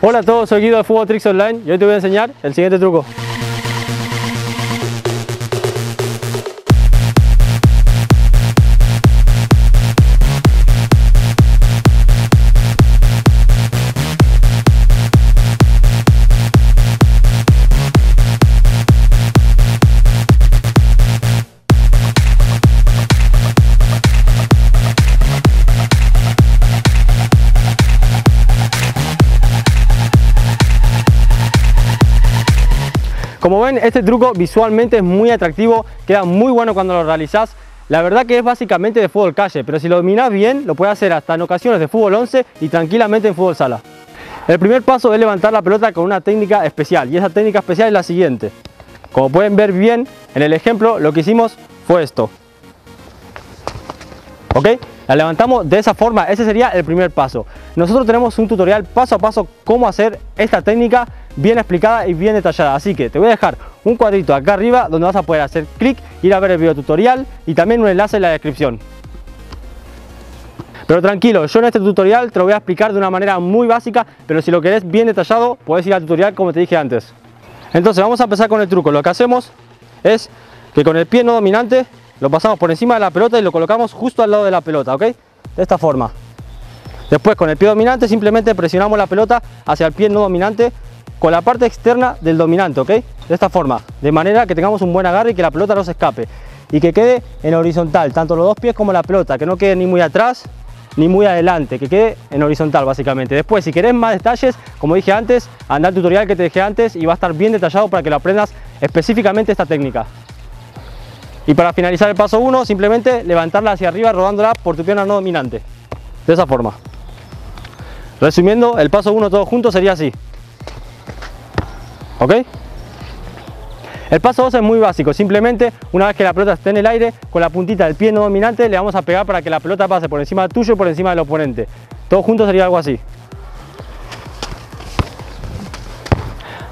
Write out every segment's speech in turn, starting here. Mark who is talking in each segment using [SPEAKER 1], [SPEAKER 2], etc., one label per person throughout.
[SPEAKER 1] Hola a todos, soy Guido de Fútbol Tricks Online y hoy te voy a enseñar el siguiente truco. Como ven, este truco visualmente es muy atractivo, queda muy bueno cuando lo realizás. La verdad que es básicamente de fútbol calle, pero si lo dominás bien, lo puedes hacer hasta en ocasiones de fútbol 11 y tranquilamente en fútbol sala. El primer paso es levantar la pelota con una técnica especial, y esa técnica especial es la siguiente. Como pueden ver bien en el ejemplo, lo que hicimos fue esto. ¿Ok? La levantamos de esa forma, ese sería el primer paso. Nosotros tenemos un tutorial paso a paso cómo hacer esta técnica bien explicada y bien detallada. Así que te voy a dejar un cuadrito acá arriba donde vas a poder hacer clic, ir a ver el video tutorial y también un enlace en la descripción. Pero tranquilo, yo en este tutorial te lo voy a explicar de una manera muy básica, pero si lo querés bien detallado, podés ir al tutorial como te dije antes. Entonces vamos a empezar con el truco. Lo que hacemos es que con el pie no dominante lo pasamos por encima de la pelota y lo colocamos justo al lado de la pelota, ¿ok? De esta forma. Después con el pie dominante simplemente presionamos la pelota hacia el pie no dominante con la parte externa del dominante, ¿ok? De esta forma, de manera que tengamos un buen agarre y que la pelota no se escape. Y que quede en horizontal, tanto los dos pies como la pelota, que no quede ni muy atrás ni muy adelante, que quede en horizontal básicamente. Después, si querés más detalles, como dije antes, anda al tutorial que te dejé antes y va a estar bien detallado para que lo aprendas específicamente esta técnica. Y para finalizar el paso 1, simplemente levantarla hacia arriba rodándola por tu pierna no dominante. De esa forma. Resumiendo, el paso 1 todo junto sería así. ¿Ok? El paso 2 es muy básico. Simplemente, una vez que la pelota esté en el aire, con la puntita del pie no dominante le vamos a pegar para que la pelota pase por encima tuyo y por encima del oponente. Todo junto sería algo así.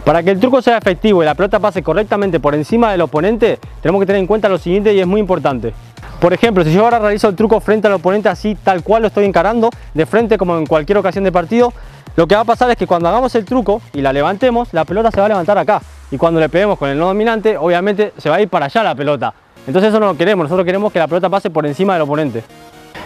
[SPEAKER 1] Para que el truco sea efectivo y la pelota pase correctamente por encima del oponente, tenemos que tener en cuenta lo siguiente y es muy importante. Por ejemplo, si yo ahora realizo el truco frente al oponente así tal cual lo estoy encarando, de frente como en cualquier ocasión de partido, lo que va a pasar es que cuando hagamos el truco y la levantemos, la pelota se va a levantar acá. Y cuando le peguemos con el no dominante, obviamente se va a ir para allá la pelota. Entonces eso no lo queremos, nosotros queremos que la pelota pase por encima del oponente.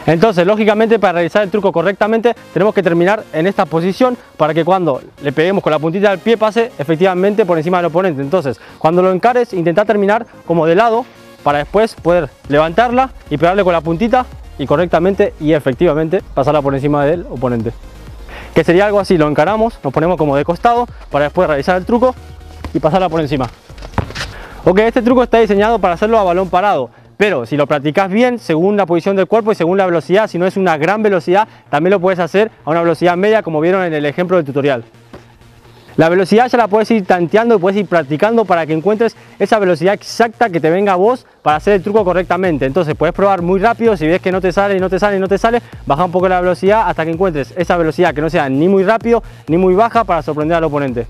[SPEAKER 1] Entonces, lógicamente, para realizar el truco correctamente, tenemos que terminar en esta posición para que cuando le peguemos con la puntita del pie pase efectivamente por encima del oponente. Entonces, cuando lo encares, intenta terminar como de lado para después poder levantarla y pegarle con la puntita y correctamente y efectivamente pasarla por encima del oponente. Que sería algo así, lo encaramos, nos ponemos como de costado para después realizar el truco y pasarla por encima. Ok, este truco está diseñado para hacerlo a balón parado. Pero si lo practicas bien, según la posición del cuerpo y según la velocidad, si no es una gran velocidad, también lo puedes hacer a una velocidad media, como vieron en el ejemplo del tutorial. La velocidad ya la puedes ir tanteando y puedes ir practicando para que encuentres esa velocidad exacta que te venga a vos para hacer el truco correctamente. Entonces puedes probar muy rápido, si ves que no te sale, baja un poco la velocidad hasta que encuentres esa velocidad que no sea ni muy rápido ni muy baja para sorprender al oponente.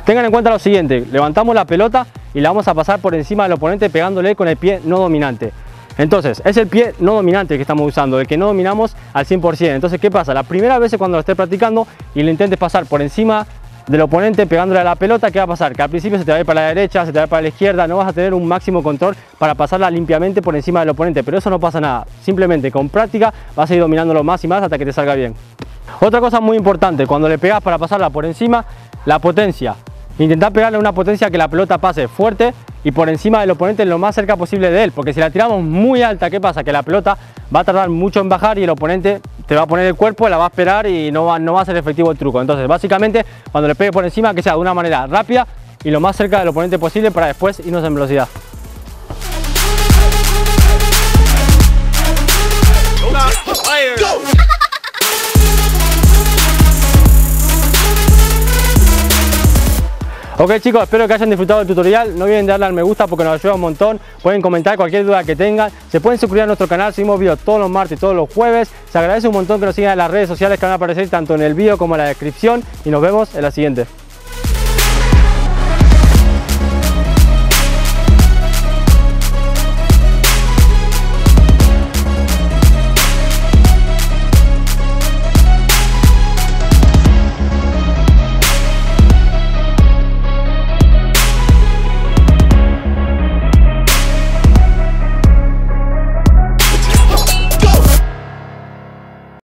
[SPEAKER 1] Tengan en cuenta lo siguiente, levantamos la pelota y la vamos a pasar por encima del oponente pegándole con el pie no dominante. Entonces, es el pie no dominante que estamos usando, el que no dominamos al 100%. Entonces, ¿qué pasa? La primera vez cuando lo estés practicando y lo intentes pasar por encima del oponente pegándole a la pelota, ¿qué va a pasar? Que al principio se te va a ir para la derecha, se te va a ir para la izquierda, no vas a tener un máximo control para pasarla limpiamente por encima del oponente, pero eso no pasa nada. Simplemente con práctica vas a ir dominándolo más y más hasta que te salga bien. Otra cosa muy importante, cuando le pegas para pasarla por encima, la potencia. Intentar pegarle una potencia que la pelota pase fuerte y por encima del oponente lo más cerca posible de él, porque si la tiramos muy alta, ¿qué pasa? Que la pelota va a tardar mucho en bajar y el oponente te va a poner el cuerpo, la va a esperar y no va a ser efectivo el truco. Entonces, básicamente, cuando le pegue por encima, que sea de una manera rápida y lo más cerca del oponente posible para después irnos en velocidad. Ok chicos, espero que hayan disfrutado del tutorial, no olviden darle al me gusta porque nos ayuda un montón, pueden comentar cualquier duda que tengan, se pueden suscribir a nuestro canal, subimos videos todos los martes y todos los jueves, se agradece un montón que nos sigan en las redes sociales que van a aparecer tanto en el video como en la descripción y nos vemos en la siguiente.